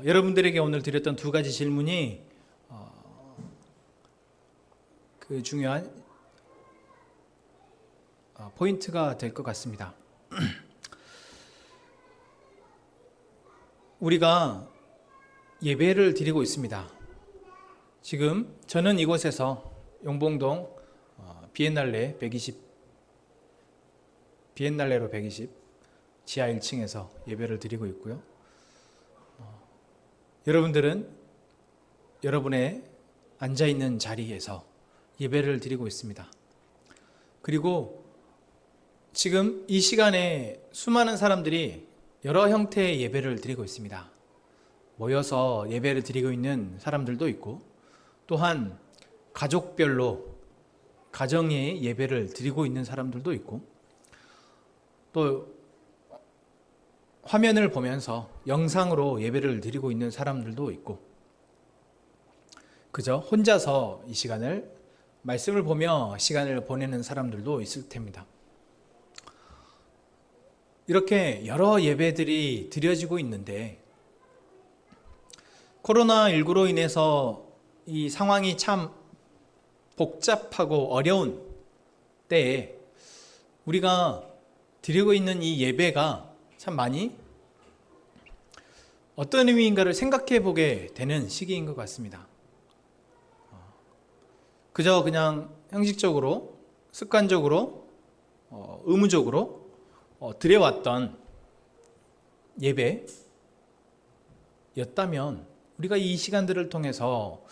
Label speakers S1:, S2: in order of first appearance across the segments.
S1: 여러분들에게 오늘 드렸던 두 가지 질문이 그 중요한 포인트가 될 것 같습니다. 우리가 예배를 드리고 있습니다. 지금 저는 이곳에서 용봉동 비엔날레 120 비엔날레로 120 지하 1층에서 예배를 드리고 있고요. 여러분들은 여러분의 앉아있는 자리에서 예배를 드리고 있습니다. 그리고 지금 이 시간에 수많은 사람들이 여러 형태의 예배를 드리고 있습니다. 모여서 예배를 드리고 있는 사람들도 있고, 또한 가족별로 가정의 예배를 드리고 있는 사람들도 있고, 또 화면을 보면서 영상으로 예배를 드리고 있는 사람들도 있고, 그저 혼자서 이 시간을 말씀을 보며 시간을 보내는 사람들도 있을 텐입니다. 이렇게 여러 예배들이 드려지고 있는데, 코로나19로 인해서 이 상황이 참 복잡하고 어려운 때에 우리가 드리고 있는 이 예배가 참 많이 어떤 의미인가를 생각해 보게 되는 시기인 것 같습니다. 그저 그냥 형식적으로, 습관적으로, 의무적으로 드려왔던 예배였다면 우리가 이 시간들을 통해서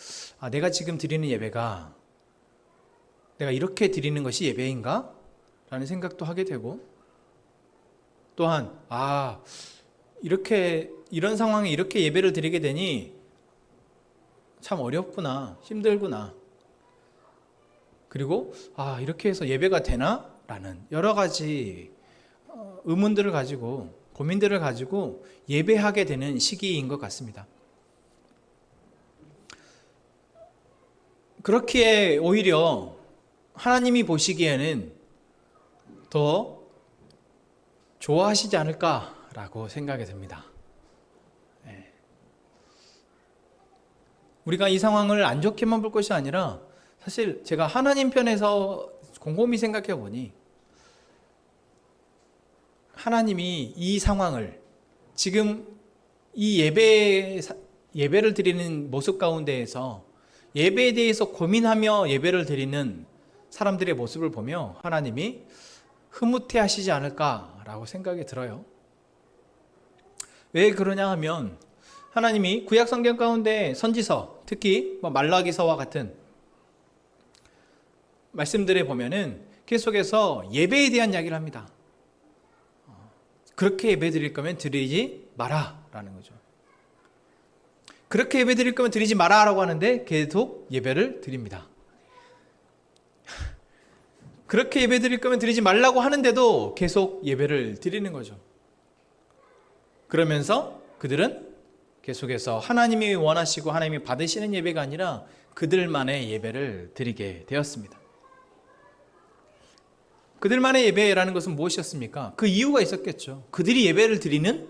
S1: 내가 지금 드리는 예배가 내가 이렇게 드리는 것이 예배인가? 라는 생각도 하게 되고, 또한 이런 상황에 이렇게 예배를 드리게 되니 참 어렵구나, 힘들구나, 그리고 이렇게 해서 예배가 되나? 라는 여러 가지 의문들을 가지고, 고민들을 가지고 예배하게 되는 시기인 것 같습니다. 그렇기에 오히려 하나님이 보시기에는 더 좋아하시지 않을까라고 생각이 듭니다. 우리가 이 상황을 안 좋게만 볼 것이 아니라, 사실 제가 하나님 편에서 곰곰이 생각해 보니 하나님이 이 상황을, 지금 이 예배를 드리는 모습 가운데에서 예배에 대해서 고민하며 예배를 드리는 사람들의 모습을 보며 하나님이 흐뭇해 하시지 않을까라고 생각이 들어요. 왜 그러냐 하면, 하나님이 구약 성경 가운데 선지서, 특히 말라기서와 같은 말씀들에 보면은 계속해서 예배에 대한 이야기를 합니다. 그렇게 예배 드릴 거면 드리지 마라 라는 거죠. 그렇게 예배 드릴 거면 드리지 마라 라고 하는데 계속 예배를 드립니다. 그렇게 예배 드릴 거면 드리지 말라고 하는데도 계속 예배를 드리는 거죠. 그러면서 그들은 계속해서 하나님이 원하시고 하나님이 받으시는 예배가 아니라 그들만의 예배를 드리게 되었습니다. 그들만의 예배라는 것은 무엇이었습니까? 그 이유가 있었겠죠. 그들이 예배를 드리는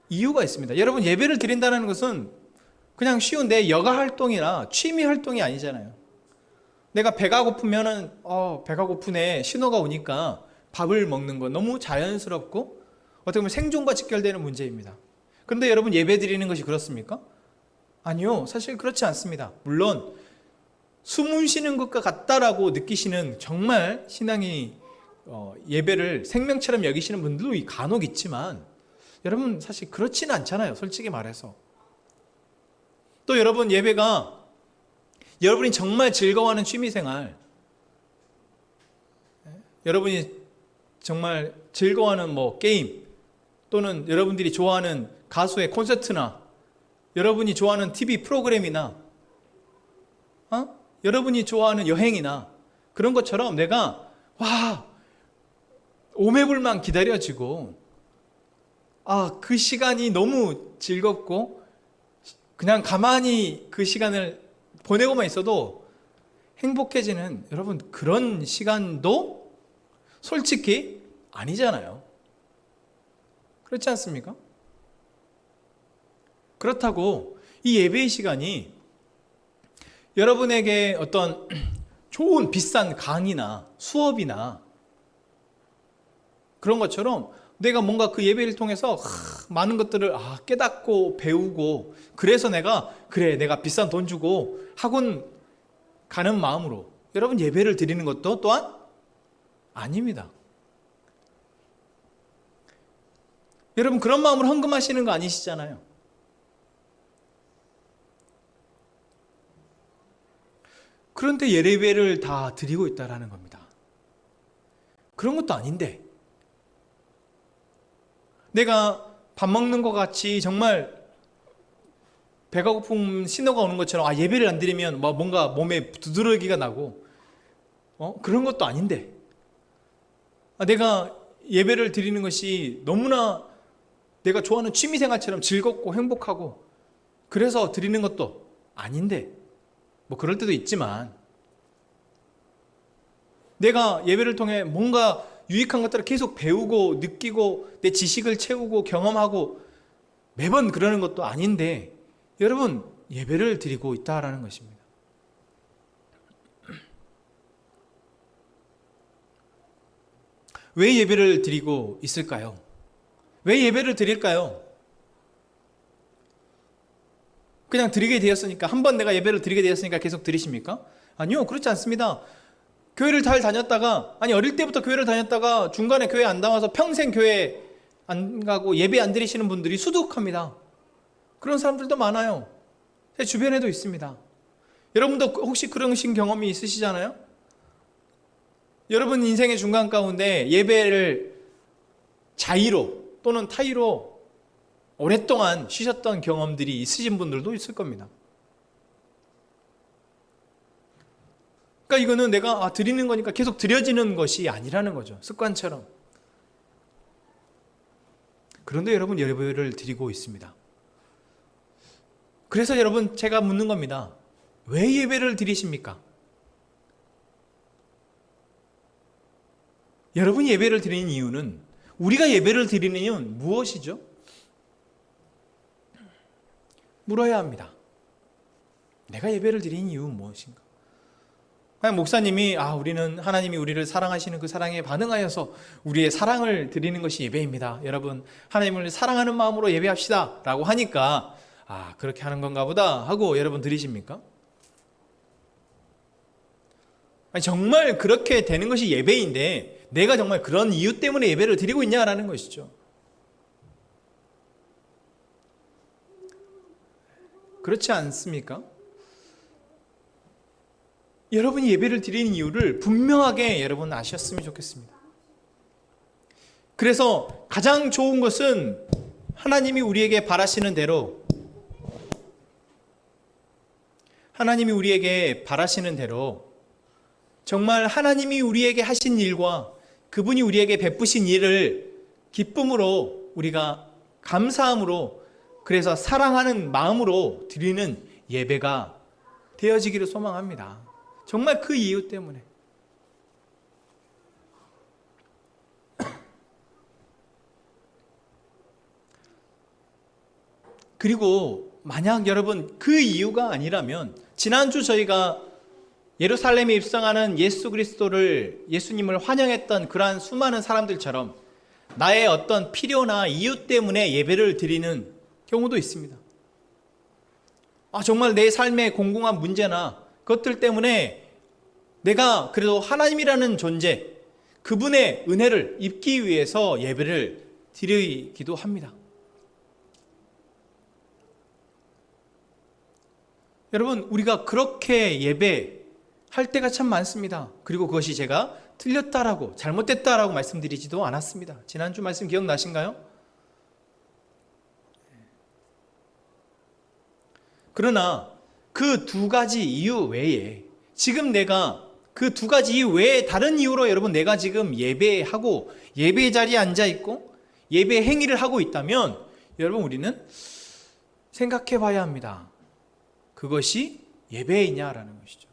S1: 이유가 있습니다. 여러분, 예배를 드린다는 것은 그냥 쉬운 내 여가 활동이나 취미 활동이 아니잖아요. 내가 배가 고프면은 배가 고프네, 신호가 오니까 밥을 먹는 거 너무 자연스럽고 어떻게 보면 생존과 직결되는 문제입니다. 그런데 여러분, 예배 드리는 것이 그렇습니까? 아니요, 사실 그렇지 않습니다. 물론 숨을 쉬는 것과 같다라고 느끼시는, 정말 신앙이 예배를 생명처럼 여기시는 분들도 간혹 있지만, 여러분 사실 그렇지는 않잖아요, 솔직히 말해서. 또 여러분, 예배가 여러분이 정말 즐거워하는 취미생활, 여러분이 정말 즐거워하는 게임, 또는 여러분들이 좋아하는 가수의 콘서트나 여러분이 좋아하는 TV 프로그램이나 여러분이 좋아하는 여행이나 그런 것처럼 내가 오매불만 기다려지고 그 시간이 너무 즐겁고 그냥 가만히 그 시간을 보내고만 있어도 행복해지는, 여러분, 그런 시간도 솔직히 아니잖아요. 그렇지 않습니까? 그렇다고 이 예배의 시간이 여러분에게 어떤 좋은 비싼 강의나 수업이나 그런 것처럼 내가 뭔가 그 예배를 통해서 많은 것들을 깨닫고 배우고 그래서 내가 비싼 돈 주고 학원 가는 마음으로 여러분 예배를 드리는 것도 또한 아닙니다. 여러분 그런 마음으로 헌금하시는 거 아니시잖아요. 그런데 예배를 다 드리고 있다라는 겁니다. 그런 것도 아닌데 내가 밥 먹는 것 같이 정말 배가 고픈 신호가 오는 것처럼 예배를 안 드리면 뭔가 몸에 두드러기가 나고 그런 것도 아닌데 내가 예배를 드리는 것이 너무나 내가 좋아하는 취미생활처럼 즐겁고 행복하고 그래서 드리는 것도 아닌데 그럴 때도 있지만 내가 예배를 통해 뭔가 유익한 것들을 계속 배우고 느끼고 내 지식을 채우고 경험하고 매번 그러는 것도 아닌데 여러분 예배를 드리고 있다라는 것입니다. 왜 예배를 드리고 있을까요? 왜 예배를 드릴까요? 그냥 드리게 되었으니까 한번 내가 예배를 드리게 되었으니까 계속 드리십니까? 아니요, 그렇지 않습니다. 교회를 잘 다녔다가 어릴 때부터 교회를 다녔다가 중간에 교회 안 나와서 평생 교회 안 가고 예배 안 드리시는 분들이 수두룩합니다. 그런 사람들도 많아요. 제 주변에도 있습니다. 여러분도 혹시 그러신 경험이 있으시잖아요? 여러분 인생의 중간 가운데 예배를 자의로 또는 타의로 오랫동안 쉬셨던 경험들이 있으신 분들도 있을 겁니다. 그러니까 이거는 내가 드리는 거니까 계속 드려지는 것이 아니라는 거죠. 습관처럼. 그런데 여러분 예배를 드리고 있습니다. 그래서 여러분 제가 묻는 겁니다. 왜 예배를 드리십니까? 여러분이 예배를 드리는 이유는 우리가 예배를 드리는 이유는 무엇이죠? 물어야 합니다. 내가 예배를 드리는 이유는 무엇인가? 목사님이 우리는 하나님이 우리를 사랑하시는 그 사랑에 반응하여서 우리의 사랑을 드리는 것이 예배입니다. 여러분 하나님을 사랑하는 마음으로 예배합시다 라고 하니까 그렇게 하는 건가 보다 하고 여러분 드리십니까? 정말 그렇게 되는 것이 예배인데 내가 정말 그런 이유 때문에 예배를 드리고 있냐라는 것이죠. 그렇지 않습니까? 여러분이 예배를 드리는 이유를 분명하게 여러분 아셨으면 좋겠습니다. 그래서 가장 좋은 것은 하나님이 우리에게 바라시는 대로 정말 하나님이 우리에게 하신 일과 그분이 우리에게 베푸신 일을 기쁨으로 우리가 감사함으로 그래서 사랑하는 마음으로 드리는 예배가 되어지기를 소망합니다. 정말 그 이유 때문에. 그리고 만약 여러분 그 이유가 아니라면 지난주 저희가 예루살렘에 입성하는 예수님을 환영했던 그러한 수많은 사람들처럼 나의 어떤 필요나 이유 때문에 예배를 드리는 경우도 있습니다. 정말 내 삶의 공공한 문제나 그것들 때문에 내가 그래도 하나님이라는 존재, 그분의 은혜를 입기 위해서 예배를 드리기도 합니다. 여러분, 우리가 그렇게 예배할 때가 참 많습니다. 그리고 그것이 제가 틀렸다라고, 잘못됐다라고 말씀드리지도 않았습니다. 지난주 말씀 기억나신가요? 그러나 그 두 가지 이유 외에 지금 내가 그 두 가지 이유 외에 다른 이유로 여러분 내가 지금 예배하고 예배 자리에 앉아 있고 예배 행위를 하고 있다면 여러분 우리는 생각해 봐야 합니다. 그것이 예배이냐라는 것이죠.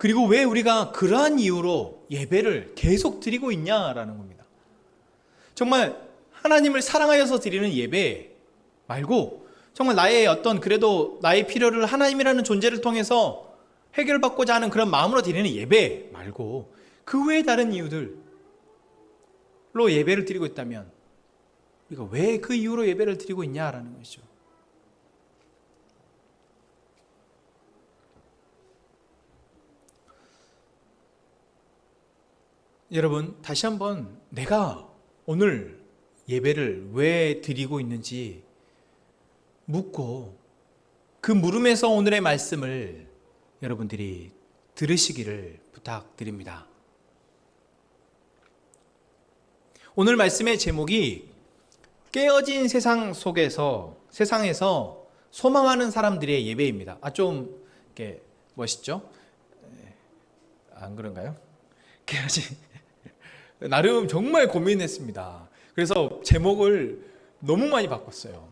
S1: 그리고 왜 우리가 그러한 이유로 예배를 계속 드리고 있냐라는 겁니다. 정말 하나님을 사랑하여서 드리는 예배 말고 정말 나의 그래도 나의 필요를 하나님이라는 존재를 통해서 해결받고자 하는 그런 마음으로 드리는 예배 말고 그 외에 다른 이유들로 예배를 드리고 있다면 우리가 왜 그 이유로 예배를 드리고 있냐라는 것이죠. 여러분, 다시 한번 내가 오늘 예배를 왜 드리고 있는지 묻고 그 물음에서 오늘의 말씀을 여러분들이 들으시기를 부탁드립니다. 오늘 말씀의 제목이 깨어진 세상에서 소망하는 사람들의 예배입니다. 좀 이렇게 멋있죠? 안 그런가요? 깨어진 나름 정말 고민했습니다. 그래서 제목을 너무 많이 바꿨어요.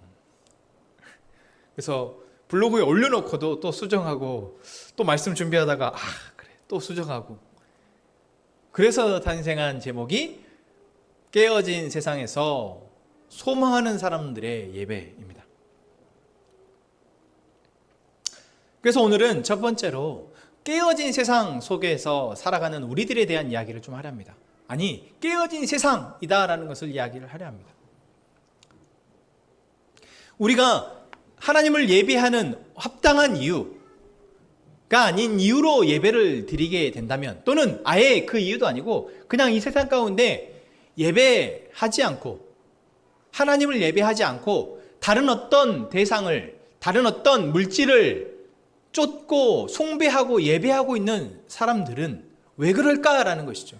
S1: 그래서 블로그에 올려놓고도 또 수정하고 또 말씀 준비하다가 그래 또 수정하고 그래서 탄생한 제목이 깨어진 세상에서 소망하는 사람들의 예배입니다. 그래서 오늘은 첫 번째로 깨어진 세상 속에서 살아가는 우리들에 대한 이야기를 좀 하려 합니다. 아니, 깨어진 세상이다라는 것을 이야기를 하려 합니다. 우리가 하나님을 예배하는 합당한 이유가 아닌 이유로 예배를 드리게 된다면, 또는 아예 그 이유도 아니고 그냥 이 세상 가운데 예배하지 않고, 하나님을 예배하지 않고 다른 어떤 대상을, 다른 어떤 물질을 쫓고 숭배하고 예배하고 있는 사람들은 왜 그럴까라는 것이죠.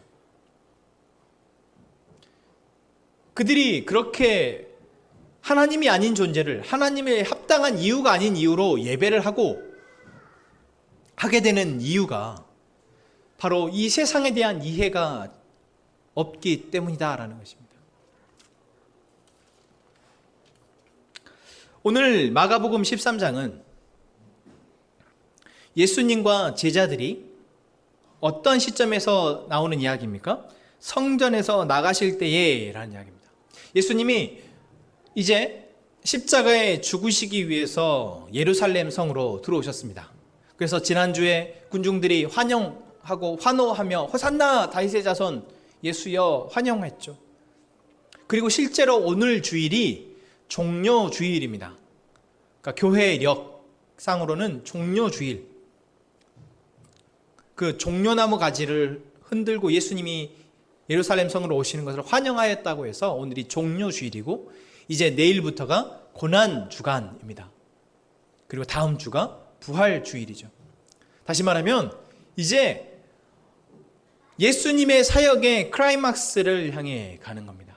S1: 그들이 그렇게 하나님이 아닌 존재를 하나님의 합당한 이유가 아닌 이유로 예배를 하게 되는 이유가 바로 이 세상에 대한 이해가 없기 때문이다라는 것입니다. 오늘 마가복음 13장은 예수님과 제자들이 어떤 시점에서 나오는 이야기입니까? 성전에서 나가실 때에 라는 이야기입니다. 예수님이 이제 십자가에 죽으시기 위해서 예루살렘 성으로 들어오셨습니다. 그래서 지난주에 군중들이 환영하고 환호하며 호산나 다윗의 자손 예수여 환영했죠. 그리고 실제로 오늘 주일이 종려 주일입니다. 그러니까 교회 역상으로는 종려 주일. 그 종려나무 가지를 흔들고 예수님이 예루살렘 성으로 오시는 것을 환영하였다고 해서 오늘이 종려 주일이고, 이제 내일부터가 고난 주간입니다. 그리고 다음 주가 부활 주일이죠. 다시 말하면 이제 예수님의 사역의 클라이막스를 향해 가는 겁니다.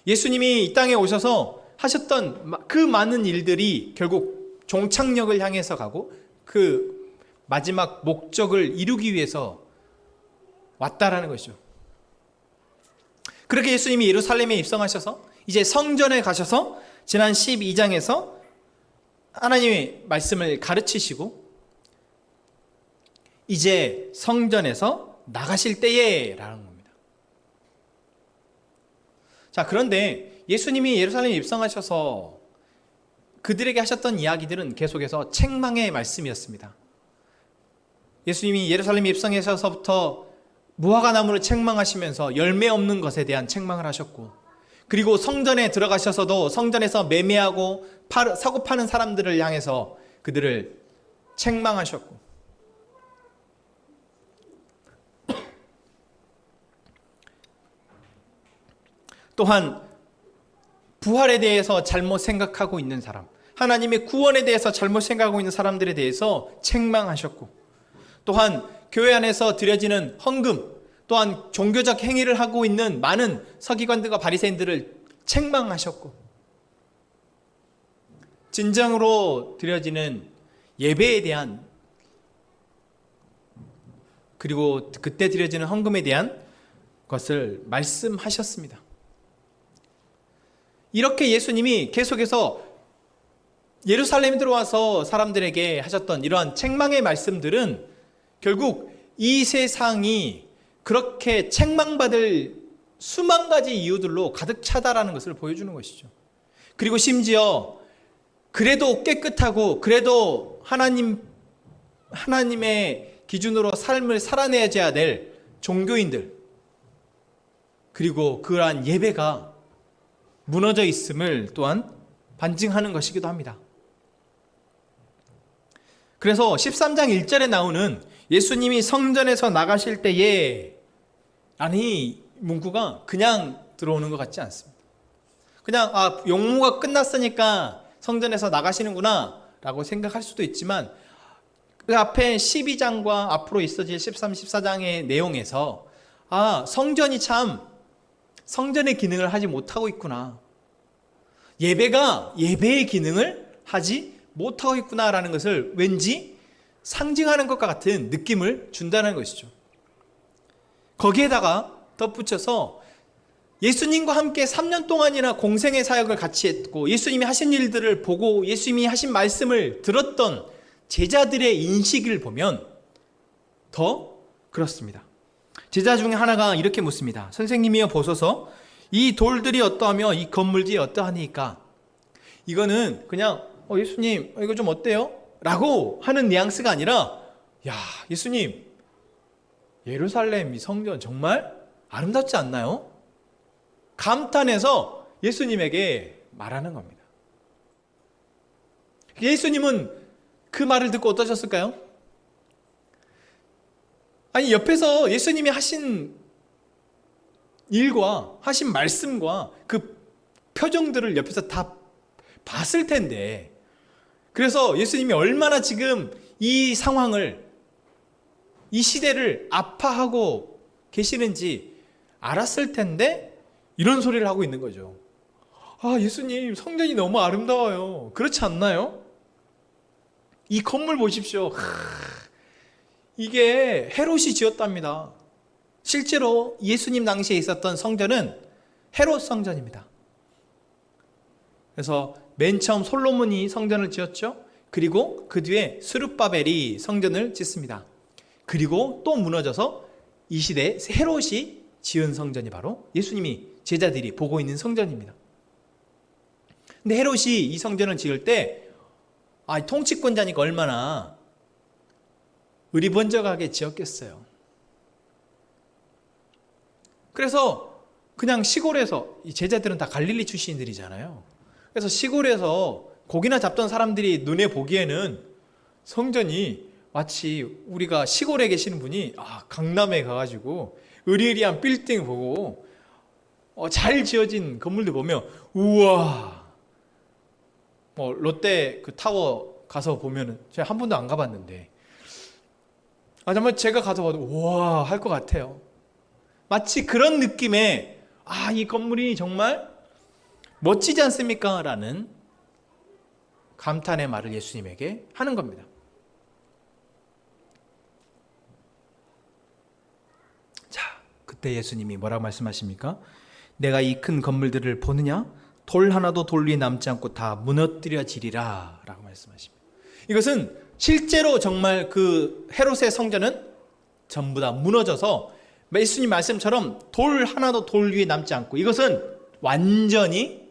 S1: 예수님이 이 땅에 오셔서 하셨던 그 많은 일들이 결국 종착역을 향해서 가고 그 마지막 목적을 이루기 위해서 왔다라는 것이죠. 그렇게 예수님이 예루살렘에 입성하셔서 이제 성전에 가셔서 지난 12장에서 하나님의 말씀을 가르치시고 이제 성전에서 나가실 때에 라는 겁니다. 자, 그런데 예수님이 예루살렘에 입성하셔서 그들에게 하셨던 이야기들은 계속해서 책망의 말씀이었습니다. 예수님이 예루살렘에 입성하셔서부터 무화과 나무를 책망하시면서 열매 없는 것에 대한 책망을 하셨고, 그리고 성전에 들어가셔서도 성전에서 매매하고 사고 파는 사람들을 향해서 그들을 책망하셨고, 또한 부활에 대해서 잘못 생각하고 있는 사람, 하나님의 구원에 대해서 잘못 생각하고 있는 사람들에 대해서 책망하셨고, 또한 교회 안에서 드려지는 헌금, 또한 종교적 행위를 하고 있는 많은 서기관들과 바리새인들을 책망하셨고, 진정으로 드려지는 예배에 대한, 그리고 그때 드려지는 헌금에 대한 것을 말씀하셨습니다. 이렇게 예수님이 계속해서 예루살렘에 들어와서 사람들에게 하셨던 이러한 책망의 말씀들은 결국 이 세상이 그렇게 책망받을 수만 가지 이유들로 가득 차다라는 것을 보여주는 것이죠. 그리고 심지어 그래도 깨끗하고 그래도 하나님의 기준으로 삶을 살아내야 될 종교인들, 그리고 그러한 예배가 무너져 있음을 또한 반증하는 것이기도 합니다. 그래서 13장 1절에 나오는 예수님이 성전에서 나가실 때에 라는 이 문구가 그냥 들어오는 것 같지 않습니다. 그냥 용무가 끝났으니까 성전에서 나가시는구나 라고 생각할 수도 있지만, 그 앞에 12장과 앞으로 있어질 13, 14장의 내용에서 성전이 참 성전의 기능을 하지 못하고 있구나, 예배가 예배의 기능을 하지 못하고 있구나라는 것을 왠지 상징하는 것과 같은 느낌을 준다는 것이죠. 거기에다가 덧붙여서 예수님과 함께 3년 동안이나 공생의 사역을 같이 했고 예수님이 하신 일들을 보고 예수님이 하신 말씀을 들었던 제자들의 인식을 보면 더 그렇습니다. 제자 중에 하나가 이렇게 묻습니다. 선생님이여 보소서, 이 돌들이 어떠하며 이 건물들이 어떠하니까? 이거는 그냥 예수님 이거 좀 어때요? 라고 하는 뉘앙스가 아니라, 야 예수님, 예루살렘 이 성전 정말 아름답지 않나요? 감탄해서 예수님에게 말하는 겁니다. 예수님은 그 말을 듣고 어떠셨을까요? 아니, 옆에서 예수님이 하신 일과 하신 말씀과 그 표정들을 옆에서 다 봤을 텐데, 그래서 예수님이 얼마나 지금 이 상황을, 이 시대를 아파하고 계시는지 알았을 텐데 이런 소리를 하고 있는 거죠. 예수님 성전이 너무 아름다워요. 그렇지 않나요? 이 건물 보십시오. 이게 헤롯이 지었답니다. 실제로 예수님 당시에 있었던 성전은 헤롯 성전입니다. 그래서 맨 처음 솔로몬이 성전을 지었죠. 그리고 그 뒤에 스룹바벨이 성전을 짓습니다. 그리고 또 무너져서 이 시대에 헤롯이 지은 성전이 바로 예수님이 제자들이 보고 있는 성전입니다. 근데 헤롯이 이 성전을 지을 때 통치권자니까 얼마나 의리번쩍하게 지었겠어요. 그래서 그냥 시골에서, 이 제자들은 다 갈릴리 출신들이잖아요. 그래서 시골에서 고기나 잡던 사람들이 눈에 보기에는 성전이 마치 우리가 시골에 계시는 분이 강남에 가가지고 으리으리한 빌딩 보고 잘 지어진 건물들 보면 우와, 롯데 그 타워 가서 보면은 제가 한 번도 안 가봤는데 정말 제가 가서 봐도 우와 할 것 같아요. 마치 그런 느낌의 이 건물이 정말 멋지지 않습니까? 라는 감탄의 말을 예수님에게 하는 겁니다. 자, 그때 예수님이 뭐라고 말씀하십니까? 내가 이 큰 건물들을 보느냐? 돌 하나도 돌 위에 남지 않고 다 무너뜨려지리라 라고 말씀하십니다. 이것은 실제로 정말 그 헤롯의 성전은 전부 다 무너져서 예수님 말씀처럼 돌 하나도 돌 위에 남지 않고 이것은 완전히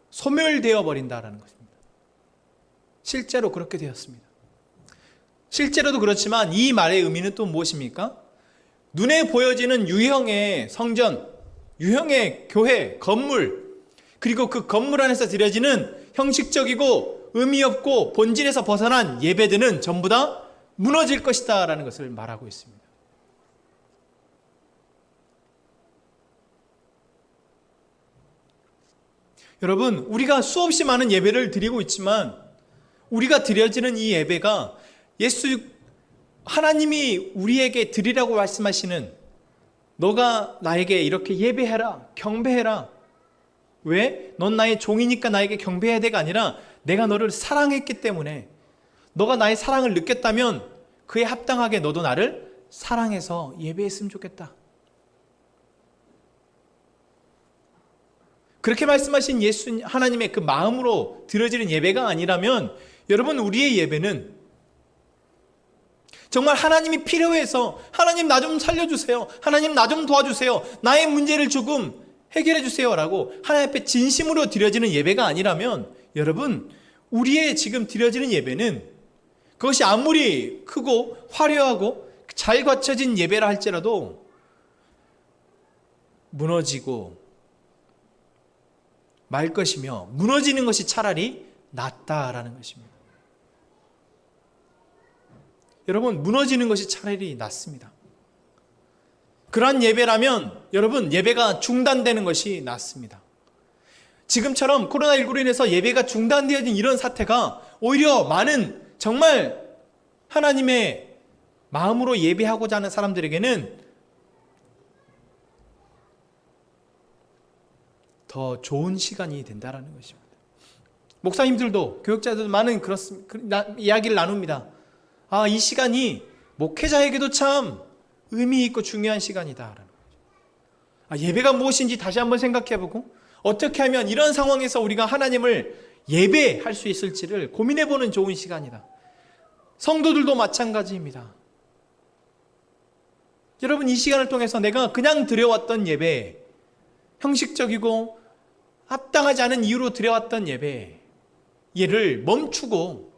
S1: 소멸되어 버린다라는 것입니다. 실제로 그렇게 되었습니다. 실제로도 그렇지만 이 말의 의미는 또 무엇입니까? 눈에 보여지는 유형의 성전, 유형의 교회, 건물, 그리고 그 건물 안에서 드려지는 형식적이고 의미 없고 본질에서 벗어난 예배들은 전부 다 무너질 것이다 라는 것을 말하고 있습니다. 여러분, 우리가 수없이 많은 예배를 드리고 있지만 우리가 드려지는 이 예배가 하나님이 우리에게 드리라고 말씀하시는 너가 나에게 이렇게 예배해라, 경배해라. 왜? 넌 나의 종이니까 나에게 경배해야 돼가 아니라 내가 너를 사랑했기 때문에, 너가 나의 사랑을 느꼈다면 그에 합당하게 너도 나를 사랑해서 예배했으면 좋겠다. 그렇게 말씀하신 하나님의 그 마음으로 드려지는 예배가 아니라면 여러분, 우리의 예배는 정말 하나님이 필요해서 하나님 나 좀 살려주세요. 하나님 나 좀 도와주세요. 나의 문제를 조금 해결해 주세요 라고 하나님 앞에 진심으로 드려지는 예배가 아니라면 여러분, 우리의 지금 드려지는 예배는 그것이 아무리 크고 화려하고 잘 갖춰진 예배라 할지라도 무너지고 말 것이며 무너지는 것이 차라리 낫다라는 것입니다. 여러분, 무너지는 것이 차라리 낫습니다. 그러한 예배라면 여러분, 예배가 중단되는 것이 낫습니다. 지금처럼 코로나19로 인해서 예배가 중단되어진 이런 사태가 오히려 많은 정말 하나님의 마음으로 예배하고자 하는 사람들에게는 더 좋은 시간이 된다는 것입니다. 목사님들도 교육자들도 많은 이야기를 나눕니다. 이 시간이 목회자에게도 참 의미 있고 중요한 시간이다. 예배가 무엇인지 다시 한번 생각해보고 어떻게 하면 이런 상황에서 우리가 하나님을 예배할 수 있을지를 고민해보는 좋은 시간이다. 성도들도 마찬가지입니다. 여러분, 이 시간을 통해서 내가 그냥 드려왔던 예배, 형식적이고 합당하지 않은 이유로 드려왔던 예배, 얘를 멈추고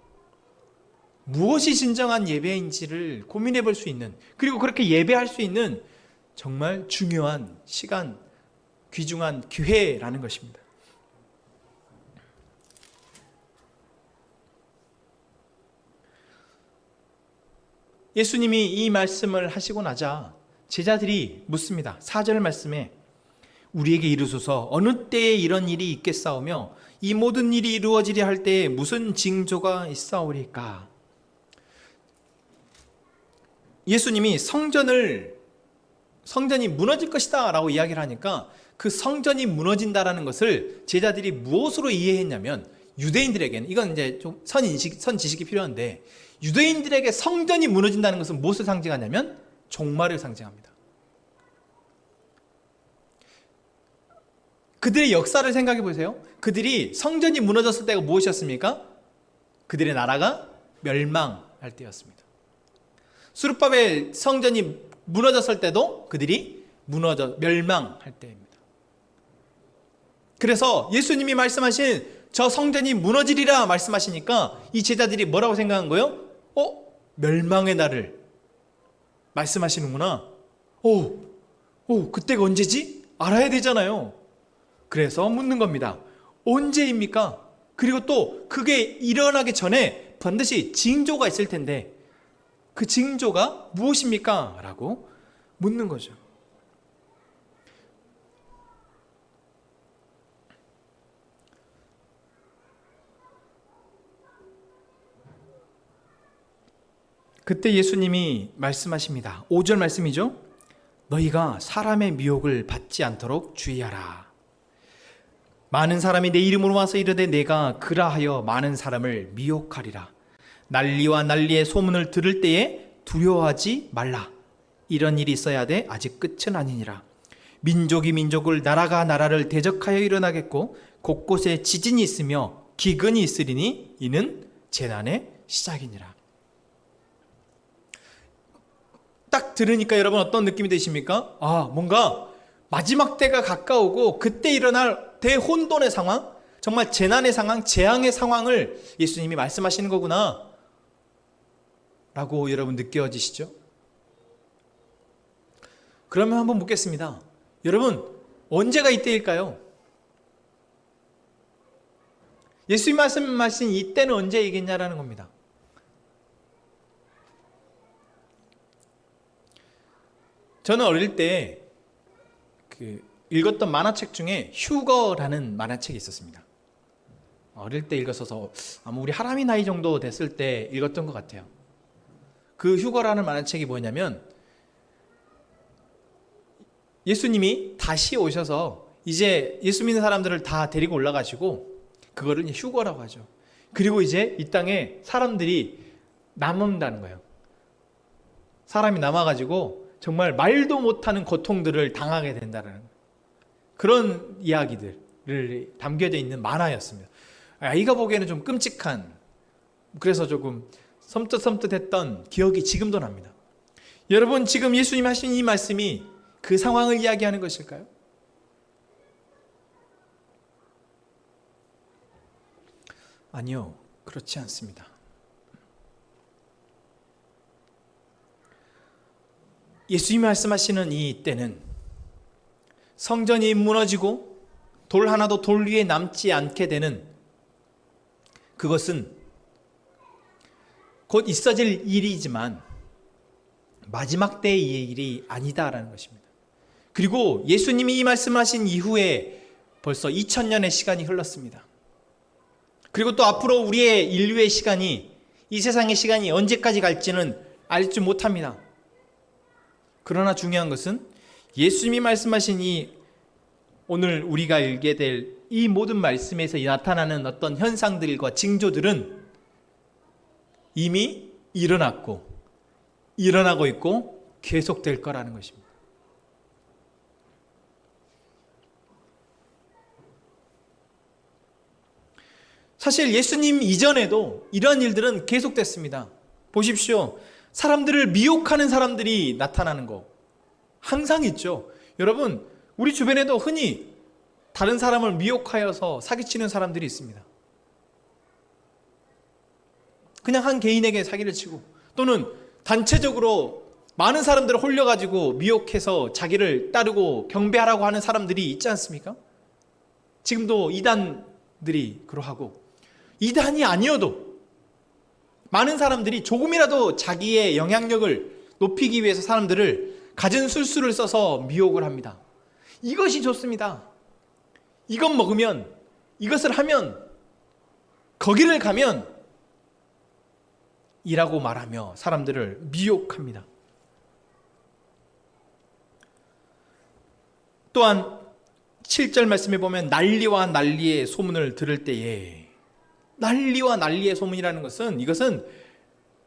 S1: 무엇이 진정한 예배인지를 고민해 볼 수 있는, 그리고 그렇게 예배할 수 있는 정말 중요한 시간, 귀중한 기회라는 것입니다. 예수님이 이 말씀을 하시고 나자 제자들이 묻습니다. 4절 말씀에 우리에게 이르소서 어느 때에 이런 일이 있겠사오며 이 모든 일이 이루어지려 할 때에 무슨 징조가 있사오리까? 예수님이 성전이 무너질 것이다 라고 이야기를 하니까 그 성전이 무너진다라는 것을 제자들이 무엇으로 이해했냐면, 유대인들에게는 이건 이제 좀 선지식이 필요한데, 유대인들에게 성전이 무너진다는 것은 무엇을 상징하냐면 종말을 상징합니다. 그들의 역사를 생각해 보세요. 그들이 성전이 무너졌을 때가 무엇이었습니까? 그들의 나라가 멸망할 때였습니다. 수르바벨 성전이 무너졌을 때도 그들이 멸망할 때입니다. 그래서 예수님이 말씀하신 저 성전이 무너지리라 말씀하시니까 이 제자들이 뭐라고 생각한 거예요? 멸망의 날을 말씀하시는구나. 그때가 언제지? 알아야 되잖아요. 그래서 묻는 겁니다. 언제입니까? 그리고 또 그게 일어나기 전에 반드시 징조가 있을 텐데 그 징조가 무엇입니까? 라고 묻는 거죠. 그때 예수님이 말씀하십니다. 5절 말씀이죠. 너희가 사람의 미혹을 받지 않도록 주의하라. 많은 사람이 내 이름으로 와서 이르되 내가 그라하여 많은 사람을 미혹하리라. 난리와 난리의 소문을 들을 때에 두려워하지 말라. 이런 일이 있어야 돼 아직 끝은 아니니라. 민족이 민족을, 나라가 나라를 대적하여 일어나겠고 곳곳에 지진이 있으며 기근이 있으리니 이는 재난의 시작이니라. 딱 들으니까 여러분 어떤 느낌이 드십니까? 뭔가 마지막 때가 가까우고 그때 일어날 대혼돈의 상황, 정말 재난의 상황, 재앙의 상황을 예수님이 말씀하시는 거구나 라고 여러분 느껴지시죠? 그러면 한번 묻겠습니다. 여러분, 언제가 이때일까요? 예수님 말씀하신 이때는 언제이겠냐라는 겁니다. 저는 어릴 때 읽었던 만화책 중에 휴거라는 만화책이 있었습니다. 어릴 때 읽었어서 아마 우리 하람이 나이 정도 됐을 때 읽었던 것 같아요. 그 휴거라는 만화책이 뭐냐면 예수님이 다시 오셔서 이제 예수 믿는 사람들을 다 데리고 올라가시고 그거를 휴거라고 하죠. 그리고 이제 이 땅에 사람들이 남는다는 거예요. 사람이 남아가지고 정말 말도 못하는 고통들을 당하게 된다는 그런 이야기들을 담겨져 있는 만화였습니다. 아이가 보기에는 좀 끔찍한, 그래서 조금 섬뜩섬뜩했던 기억이 지금도 납니다. 여러분, 지금 예수님 하신 이 말씀이 그 상황을 이야기하는 것일까요? 아니요, 그렇지 않습니다. 예수님이 말씀하시는 이 때는 성전이 무너지고 돌 하나도 돌 위에 남지 않게 되는, 그것은 곧 있어질 일이지만 마지막 때의 일이 아니다라는 것입니다. 그리고 예수님이 이 말씀하신 이후에 벌써 2000년의 시간이 흘렀습니다. 그리고 또 앞으로 우리의 인류의 시간이, 이 세상의 시간이 언제까지 갈지는 알지 못합니다. 그러나 중요한 것은 예수님이 말씀하신 이 오늘 우리가 읽게 될 이 모든 말씀에서 나타나는 어떤 현상들과 징조들은 이미 일어났고 일어나고 있고 계속될 거라는 것입니다. 사실 예수님 이전에도 이러한 일들은 계속됐습니다. 보십시오. 사람들을 미혹하는 사람들이 나타나는 거 항상 있죠. 여러분, 우리 주변에도 흔히 다른 사람을 미혹하여서 사기치는 사람들이 있습니다. 그냥 한 개인에게 사기를 치고, 또는 단체적으로 많은 사람들을 홀려가지고 미혹해서 자기를 따르고 경배하라고 하는 사람들이 있지 않습니까? 지금도 이단들이 그러하고, 이단이 아니어도 많은 사람들이 조금이라도 자기의 영향력을 높이기 위해서 사람들을 갖은 술수를 써서 미혹을 합니다. 이것이 좋습니다. 이것 먹으면, 이것을 하면, 거기를 가면 이라고 말하며 사람들을 미혹합니다. 또한 7절 말씀에 보면 난리와 난리의 소문을 들을 때에, 난리와 난리의 소문이라는 것은, 이것은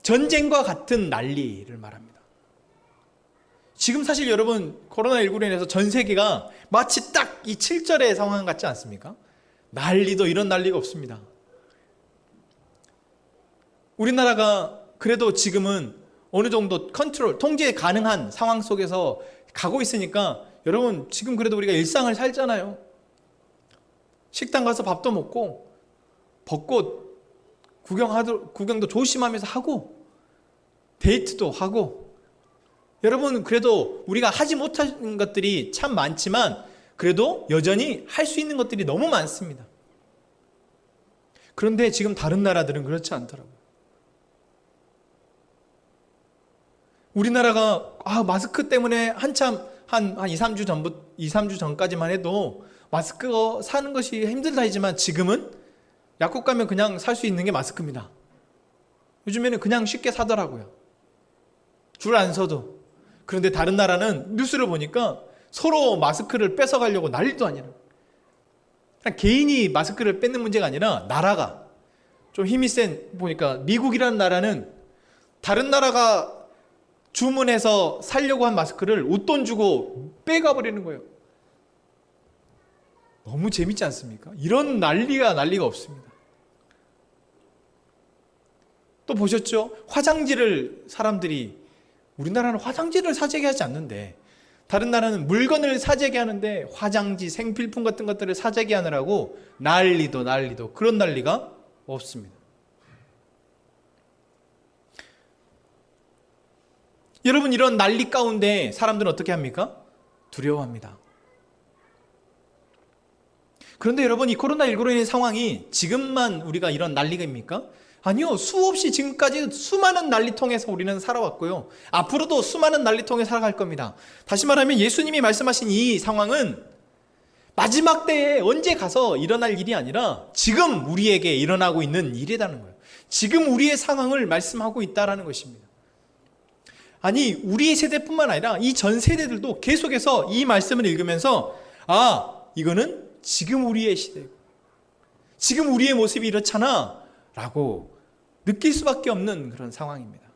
S1: 전쟁과 같은 난리를 말합니다. 지금 사실 여러분, 코로나19로 인해서 전 세계가 마치 딱 이 7절의 상황 같지 않습니까? 난리도 이런 난리가 없습니다. 우리나라가 그래도 지금은 어느 정도 통제 가능한 상황 속에서 가고 있으니까 여러분, 지금 그래도 우리가 일상을 살잖아요. 식당 가서 밥도 먹고 벚꽃 구경도 조심하면서 하고 데이트도 하고, 여러분, 그래도 우리가 하지 못한 것들이 참 많지만 그래도 여전히 할 수 있는 것들이 너무 많습니다. 그런데 지금 다른 나라들은 그렇지 않더라고요. 우리나라가 마스크 때문에 한참 한 2, 3주 전까지만 해도 마스크 사는 것이 힘들다 하지만 지금은 약국 가면 그냥 살 수 있는 게 마스크입니다. 요즘에는 그냥 쉽게 사더라고요. 줄 안 서도. 그런데 다른 나라는 뉴스를 보니까 서로 마스크를 뺏어가려고 난리도 아니라, 그냥 개인이 마스크를 뺏는 문제가 아니라 나라가 좀 힘이 센, 보니까 미국이라는 나라는 다른 나라가 주문해서 살려고 한 마스크를 웃돈 주고 빼가버리는 거예요. 너무 재밌지 않습니까? 이런 난리가 없습니다. 또 보셨죠? 화장지를 사람들이, 우리나라는 화장지를 사재기 하지 않는데 다른 나라는 물건을 사재기 하는데 화장지, 생필품 같은 것들을 사재기 하느라고 난리도 그런 난리가 없습니다. 여러분, 이런 난리 가운데 사람들은 어떻게 합니까? 두려워합니다. 그런데 여러분, 이 코로나19로 인한 상황이 지금만 우리가 이런 난리입니까? 아니요. 수없이 지금까지 수많은 난리통에서 우리는 살아왔고요. 앞으로도 수많은 난리통에 살아갈 겁니다. 다시 말하면 예수님이 말씀하신 이 상황은 마지막 때에 언제 가서 일어날 일이 아니라 지금 우리에게 일어나고 있는 일이라는 거예요. 지금 우리의 상황을 말씀하고 있다는 것입니다. 아니, 우리 세대뿐만 아니라 이 전 세대들도 계속해서 이 말씀을 읽으면서 이거는 지금 우리의 시대고 지금 우리의 모습이 이렇잖아 라고 느낄 수밖에 없는 그런 상황입니다.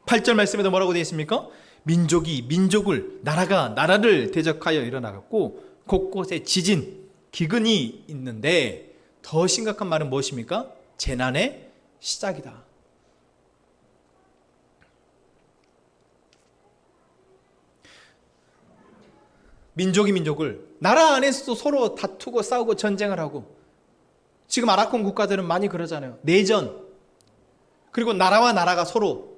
S1: 8절 말씀에도 뭐라고 되어 있습니까? 민족이 민족을, 나라가 나라를 대적하여 일어나갔고 곳곳에 지진, 기근이 있는데 더 심각한 말은 무엇입니까? 재난의 시작이다. 민족이 민족을, 나라 안에서도 서로 다투고 싸우고 전쟁을 하고, 지금 아랍권 국가들은 많이 그러잖아요. 내전, 그리고 나라와 나라가 서로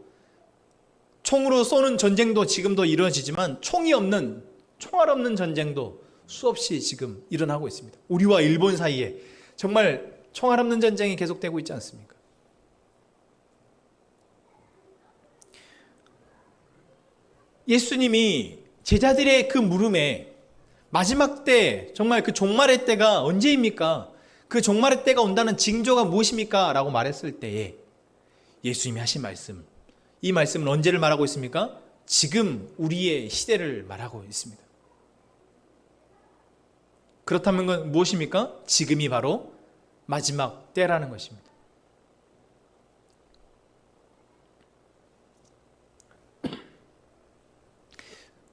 S1: 총으로 쏘는 전쟁도 지금도 이루어지지만 총알 없는 전쟁도 수없이 지금 일어나고 있습니다. 우리와 일본 사이에 정말 총알 없는 전쟁이 계속되고 있지 않습니까? 예수님이 제자들의 그 물음에 마지막 때, 정말 그 종말의 때가 언제입니까? 그 종말의 때가 온다는 징조가 무엇입니까? 라고 말했을 때에 예수님이 하신 말씀, 이 말씀은 언제를 말하고 있습니까? 지금 우리의 시대를 말하고 있습니다. 그렇다면 그건 무엇입니까? 지금이 바로 마지막 때라는 것입니다.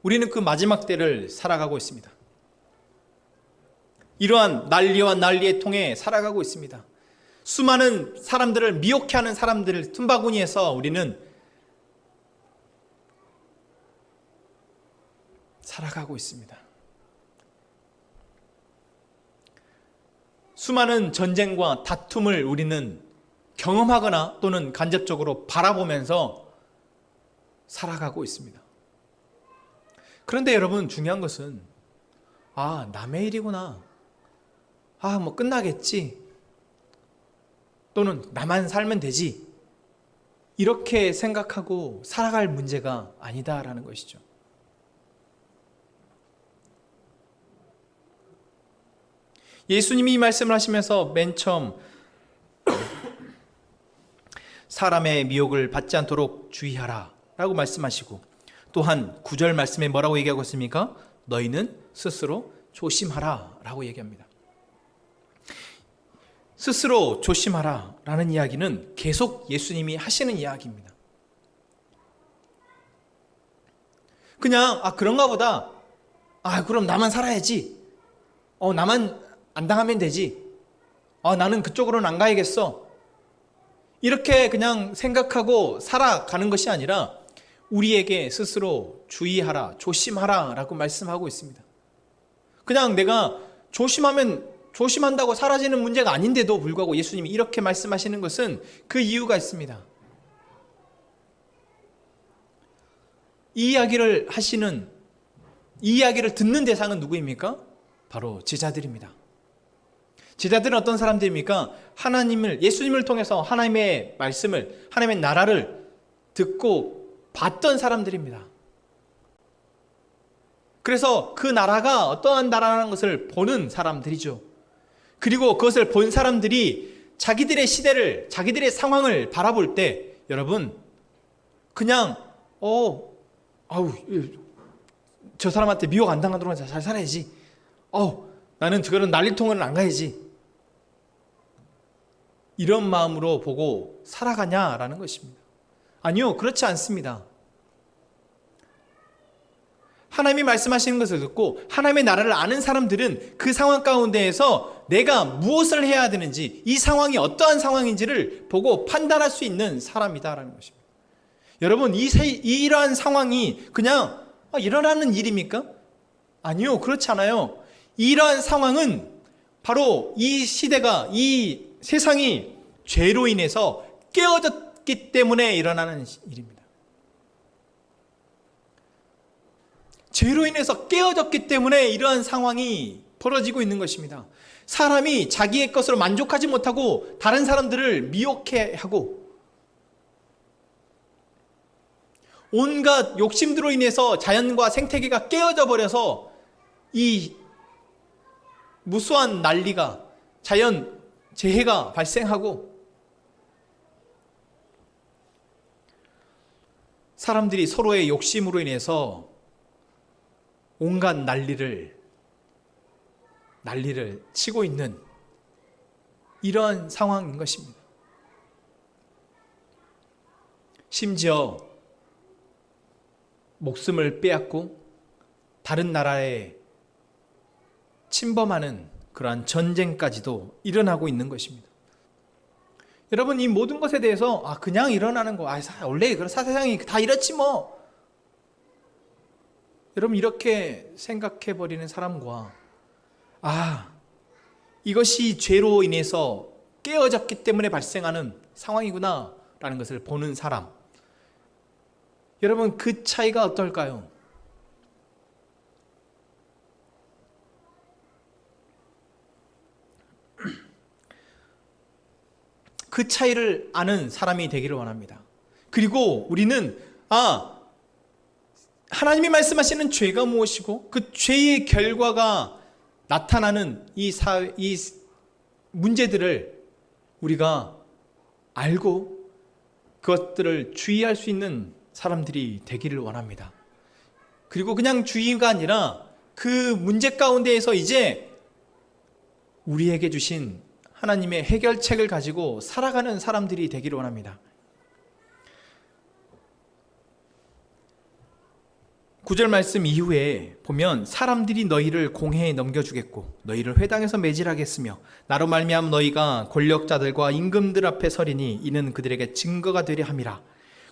S1: 우리는 그 마지막 때를 살아가고 있습니다. 이러한 난리와 난리의 통에 살아가고 있습니다. 수많은 사람들을 미혹해하는 사람들을 틈바구니에서 우리는 살아가고 있습니다. 수많은 전쟁과 다툼을 우리는 경험하거나 또는 간접적으로 바라보면서 살아가고 있습니다. 그런데 여러분, 중요한 것은 남의 일이구나, 뭐 끝나겠지, 또는 나만 살면 되지, 이렇게 생각하고 살아갈 문제가 아니다라는 것이죠. 예수님이 이 말씀을 하시면서 맨 처음 사람의 미혹을 받지 않도록 주의하라 라고 말씀하시고, 또한 9절 말씀에 뭐라고 얘기하고 있습니까? 너희는 스스로 조심하라 라고 얘기합니다. 스스로 조심하라 라는 이야기는 계속 예수님이 하시는 이야기입니다. 그냥 그런가 보다, 그럼 나만 살아야지, 나만 안 당하면 되지, 나는 그쪽으로는 안 가야겠어, 이렇게 그냥 생각하고 살아가는 것이 아니라 우리에게 스스로 주의하라, 조심하라 라고 말씀하고 있습니다. 그냥 내가 조심한다고 사라지는 문제가 아닌데도 불구하고 예수님이 이렇게 말씀하시는 것은 그 이유가 있습니다. 이 이야기를 듣는 대상은 누구입니까? 바로 제자들입니다. 제자들은 어떤 사람들입니까? 예수님을 통해서 하나님의 말씀을, 하나님의 나라를 듣고 봤던 사람들입니다. 그래서 그 나라가 어떠한 나라라는 것을 보는 사람들이죠. 그리고 그것을 본 사람들이 자기들의 시대를, 자기들의 상황을 바라볼 때, 여러분, 그냥 저 사람한테 미혹 안 당하도록 잘 살아야지, 나는 그런 난리통은 안 가야지, 이런 마음으로 보고 살아가냐라는 것입니다. 아니요, 그렇지 않습니다. 하나님이 말씀하시는 것을 듣고 하나님의 나라를 아는 사람들은 그 상황 가운데에서 내가 무엇을 해야 되는지, 이 상황이 어떠한 상황인지를 보고 판단할 수 있는 사람이다라는 것입니다. 여러분, 이러한 상황이 그냥 일어나는 일입니까? 아니요, 그렇지 않아요. 이러한 상황은 바로 이 시대가, 이 세상이 죄로 인해서 깨어졌기 때문에 일어나는 일입니다. 죄로 인해서 깨어졌기 때문에 이러한 상황이 벌어지고 있는 것입니다. 사람이 자기의 것으로 만족하지 못하고 다른 사람들을 미혹해 하고, 온갖 욕심들로 인해서 자연과 생태계가 깨어져 버려서 이 무수한 난리가, 자연 재해가 발생하고, 사람들이 서로의 욕심으로 인해서 온갖 난리를 치고 있는 이러한 상황인 것입니다. 심지어 목숨을 빼앗고 다른 나라에 침범하는 그러한 전쟁까지도 일어나고 있는 것입니다. 여러분, 이 모든 것에 대해서 그냥 일어나는 거, 원래 그런 세상이 다 이렇지 뭐, 여러분 이렇게 생각해 버리는 사람과 이것이 죄로 인해서 깨어졌기 때문에 발생하는 상황이구나 라는 것을 보는 사람, 여러분 그 차이가 어떨까요? 그 차이를 아는 사람이 되기를 원합니다. 그리고 우리는 하나님이 말씀하시는 죄가 무엇이고 그 죄의 결과가 나타나는 이 문제들을 우리가 알고 그것들을 주의할 수 있는 사람들이 되기를 원합니다. 그리고 그냥 주의가 아니라 그 문제 가운데에서 이제 우리에게 주신 하나님의 해결책을 가지고 살아가는 사람들이 되기를 원합니다. 9절 말씀 이후에 보면 사람들이 너희를 공회에 넘겨주겠고 너희를 회당에서 매질하겠으며 나로 말미암아 너희가 권력자들과 임금들 앞에 서리니 이는 그들에게 증거가 되려 함이라.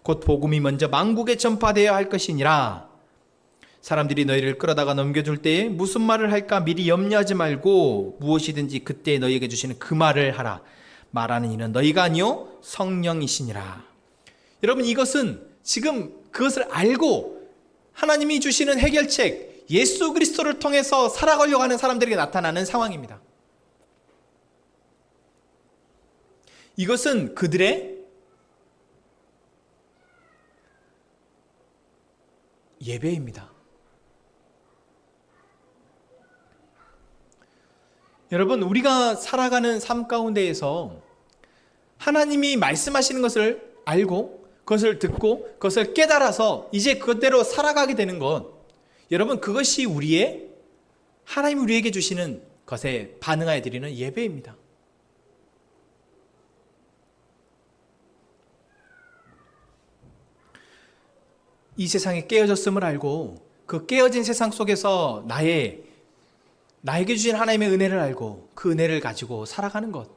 S1: 곧 복음이 먼저 만국에 전파되어야 할 것이니라. 사람들이 너희를 끌어다가 넘겨줄 때에 무슨 말을 할까 미리 염려하지 말고 무엇이든지 그때 너희에게 주시는 그 말을 하라. 말하는 이는 너희가 아니요 성령이시니라. 여러분, 이것은 지금 그것을 알고 하나님이 주시는 해결책 예수 그리스도를 통해서 살아가려고 하는 사람들에게 나타나는 상황입니다. 이것은 그들의 예배입니다. 여러분, 우리가 살아가는 삶 가운데에서 하나님이 말씀하시는 것을 알고 그것을 듣고 그것을 깨달아서 이제 그것대로 살아가게 되는 것, 여러분 그것이 하나님이 우리에게 주시는 것에 반응하여 드리는 예배입니다. 이 세상이 깨어졌음을 알고 그 깨어진 세상 속에서 나에게 주신 하나님의 은혜를 알고 그 은혜를 가지고 살아가는 것,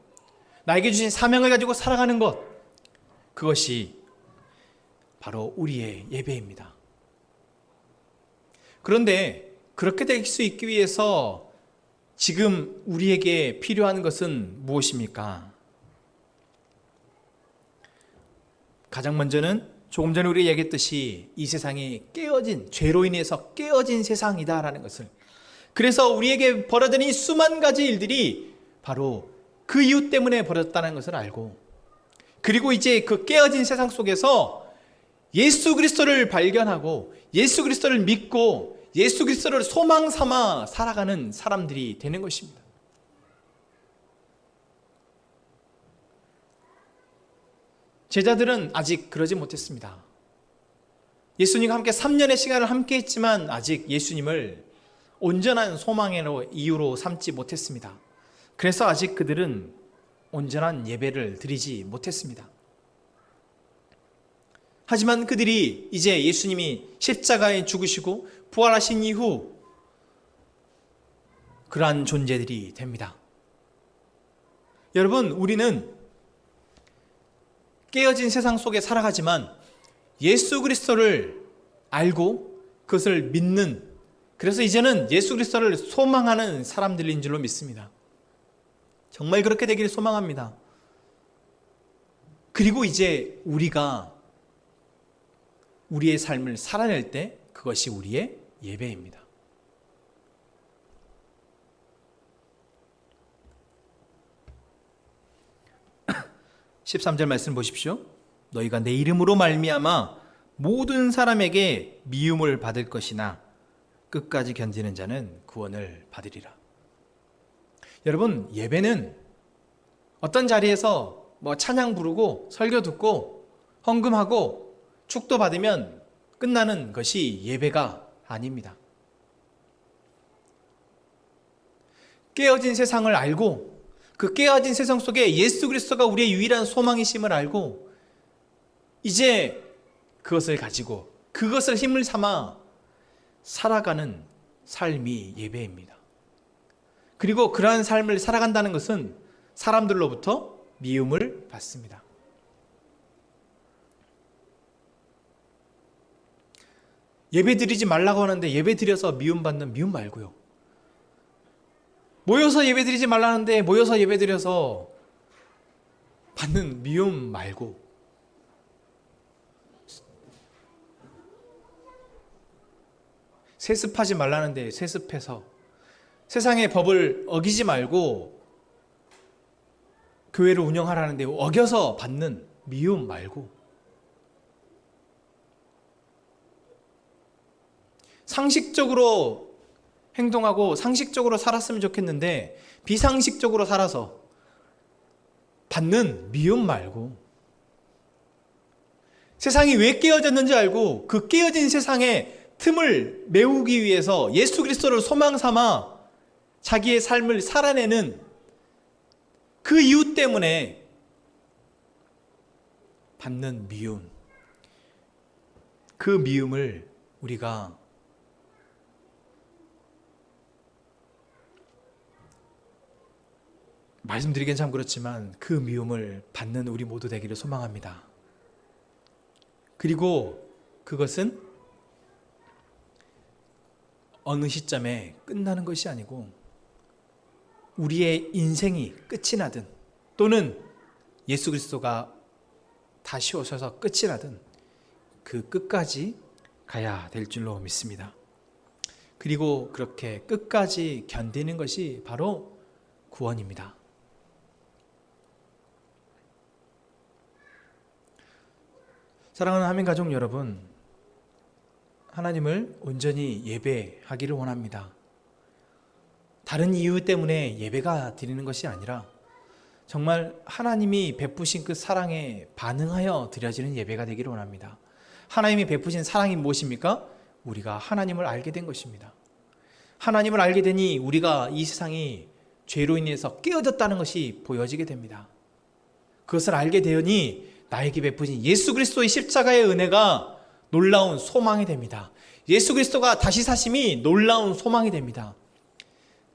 S1: 나에게 주신 사명을 가지고 살아가는 것, 그것이 바로 우리의 예배입니다. 그런데 그렇게 될 수 있기 위해서 지금 우리에게 필요한 것은 무엇입니까? 가장 먼저는 조금 전에 우리가 얘기했듯이 이 세상이 죄로 인해서 깨어진 세상이다라는 것을, 그래서 우리에게 벌어진 이 수만 가지 일들이 바로 그 이유 때문에 벌어졌다는 것을 알고, 그리고 이제 그 깨어진 세상 속에서 예수 그리스도를 발견하고 예수 그리스도를 믿고 예수 그리스도를 소망 삼아 살아가는 사람들이 되는 것입니다. 제자들은 아직 그러지 못했습니다. 예수님과 함께 3년의 시간을 함께 했지만 아직 예수님을 온전한 소망의 이유로 삼지 못했습니다. 그래서 아직 그들은 온전한 예배를 드리지 못했습니다. 하지만 그들이 이제 예수님이 십자가에 죽으시고 부활하신 이후 그러한 존재들이 됩니다. 여러분, 우리는 깨어진 세상 속에 살아가지만 예수 그리스도를 알고 그것을 믿는, 그래서 이제는 예수 그리스도를 소망하는 사람들인 줄로 믿습니다. 정말 그렇게 되기를 소망합니다. 그리고 이제 우리가 우리의 삶을 살아낼 때 그것이 우리의 예배입니다. 13절 말씀 보십시오. 너희가 내 이름으로 말미암아 모든 사람에게 미움을 받을 것이나 끝까지 견디는 자는 구원을 받으리라. 여러분, 예배는 어떤 자리에서 찬양 부르고 설교 듣고 헌금하고 축도 받으면 끝나는 것이 예배가 아닙니다. 깨어진 세상을 알고 그 깨어진 세상 속에 예수 그리스도가 우리의 유일한 소망이심을 알고 이제 그것을 가지고 그것을 힘을 삼아 살아가는 삶이 예배입니다. 그리고 그러한 삶을 살아간다는 것은 사람들로부터 미움을 받습니다. 예배 드리지 말라고 하는데 예배 드려서 미움 말고요. 모여서 예배 드리지 말라는데 모여서 예배 드려서 받는 미움 말고, 세습하지 말라는데 세습해서, 세상의 법을 어기지 말고 교회를 운영하라는데 어겨서 받는 미움 말고, 상식적으로 행동하고 상식적으로 살았으면 좋겠는데 비상식적으로 살아서 받는 미움 말고, 세상이 왜 깨어졌는지 알고 그 깨어진 세상에 틈을 메우기 위해서 예수 그리스도를 소망 삼아 자기의 삶을 살아내는 그 이유 때문에 받는 미움, 그 미움을 우리가 말씀드리긴 참 그렇지만 그 미움을 받는 우리 모두 되기를 소망합니다. 그리고 그것은 어느 시점에 끝나는 것이 아니고 우리의 인생이 끝이 나든 또는 예수 그리스도가 다시 오셔서 끝이 나든 그 끝까지 가야 될 줄로 믿습니다. 그리고 그렇게 끝까지 견디는 것이 바로 구원입니다. 사랑하는 하민가족 여러분, 하나님을 온전히 예배하기를 원합니다. 다른 이유 때문에 예배가 드리는 것이 아니라 정말 하나님이 베푸신 그 사랑에 반응하여 드려지는 예배가 되기를 원합니다. 하나님이 베푸신 사랑이 무엇입니까? 우리가 하나님을 알게 된 것입니다. 하나님을 알게 되니 우리가 이 세상이 죄로 인해서 깨어졌다는 것이 보여지게 됩니다. 그것을 알게 되니 나에게 베푸신 예수 그리스도의 십자가의 은혜가 놀라운 소망이 됩니다. 예수 그리스도가 다시 사심이 놀라운 소망이 됩니다.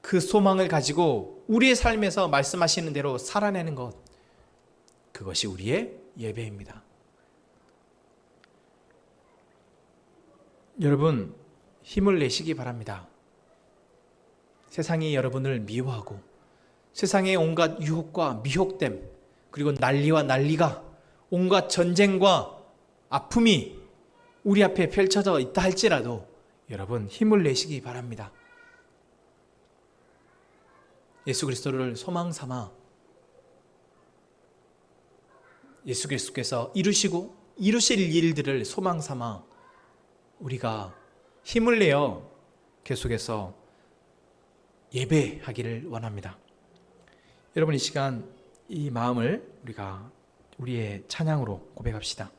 S1: 그 소망을 가지고 우리의 삶에서 말씀하시는 대로 살아내는 것, 그것이 우리의 예배입니다. 여러분, 힘을 내시기 바랍니다. 세상이 여러분을 미워하고 세상의 온갖 유혹과 미혹됨, 그리고 난리와 난리가, 온갖 전쟁과 아픔이 우리 앞에 펼쳐져 있다 할지라도 여러분 힘을 내시기 바랍니다. 예수 그리스도를 소망 삼아 예수 그리스도께서 이루시고 이루실 일들을 소망 삼아 우리가 힘을 내어 계속해서 예배하기를 원합니다. 여러분, 이 시간 이 마음을 우리가 우리의 찬양으로 고백합시다.